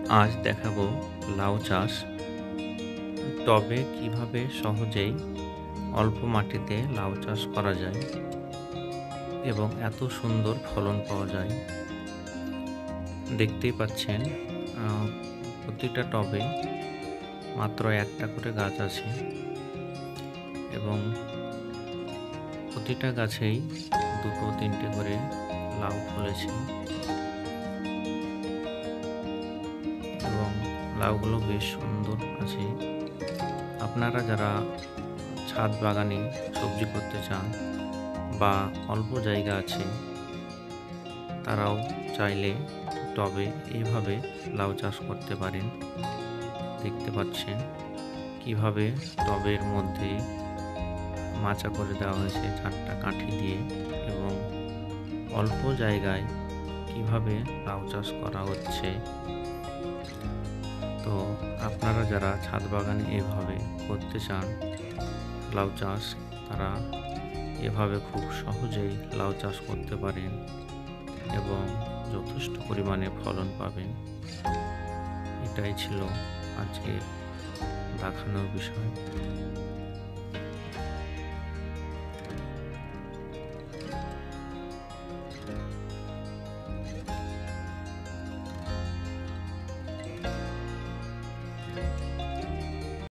আজ দেখাবো লাউ চাষ। টবে কিভাবে সহজেই অল্প মাটিতে লাউ চাষ করা যায় এবং এত সুন্দর ফলন পাওয়া যায়। দেখতেই পাচ্ছেন প্রতিটা টবে মাত্র একটা করে গাছ আছে এবং প্রতিটা গাছেই 2-3টে করে লাউ ফলেছে এবং লাউগুলো বেশ সুন্দর আছে। আপনারা যারা ছাদ বাগানে সবজি করতে চান বা অল্প জায়গা আছে, তারাও চাইলে টবে এইভাবে লাউ চাষ করতে পারেন। দেখতে পাচ্ছেন কিভাবে টবের মধ্যে মাচা করে দেওয়া হয়েছে 4টা কাঠি দিয়ে এবং অল্প জায়গায় কিভাবে লাউ চাষ করা হচ্ছে। তো আপনারা যারা ছাদ বাগানে এভাবে করতে চান লাউ চাষ, তারা এভাবে খুব সহজেই লাউ চাষ করতে পারেন এবং যথেষ্ট পরিমাণে ফলন পাবেন। এটাই ছিল আজকের দেখানোর বিষয়।